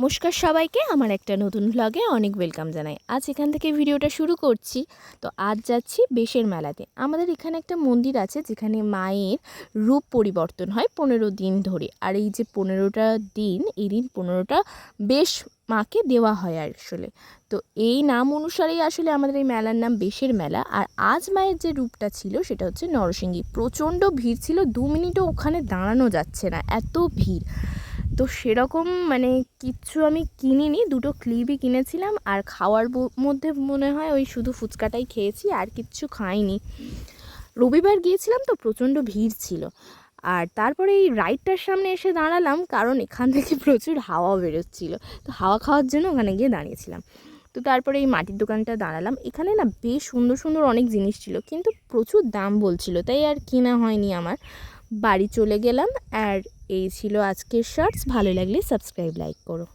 নমস্কার সবাইকে, আমার একটা নতুন ভ্লগে অনেক ওয়েলকাম জানাই। আজ এখান থেকে ভিডিওটা শুরু করছি। তো আজ যাচ্ছি বেশের মেলাতে। আমাদের এখানে একটা মন্দির আছে যেখানে মায়ের রূপ পরিবর্তন হয় 15 দিন ধরে। আর এই যে 15টা দিন, এই দিন 15টা বেশ মাকে দেওয়া হয় আসলে। তো এই নাম অনুসারেই আসলে আমাদের এই মেলার নাম বেশের মেলা। আর আজ মায়ের যে রূপটা ছিল সেটা হচ্ছে নরসিংহী। প্রচণ্ড ভিড় ছিল, 2 মিনিটও ওখানে দাঁড়ানো যাচ্ছে না, এত ভিড়। তো সেরকম কিচ্ছু আমি কিনিনি, দুটো ক্লিপই কিনেছিলাম। আর খাওয়ার মধ্যে মনে হয় ওই শুধু ফুচকাটাই খেয়েছি, আর কিচ্ছু খাইনি। রবিবার গিয়েছিলাম তো প্রচণ্ড ভিড় ছিল। আর তারপরে এই রাইডটার সামনে এসে দাঁড়ালাম, কারণ এখান থেকে প্রচুর হাওয়া বেরোচ্ছিলো। তো হাওয়া খাওয়ার জন্য ওখানে গিয়ে দাঁড়িয়েছিলাম। তো তারপরে এই মাটির দোকানটা দাঁড়ালাম। এখানে না বেশ সুন্দর সুন্দর অনেক জিনিস ছিল, কিন্তু প্রচুর দাম বলছিল, তাই আর কেনা হয়নি আমার। বাড়ি চলে গেলাম। আর এই ছিল আজকের শর্টস। ভালো লাগলে সাবস্ক্রাইব লাইক করো।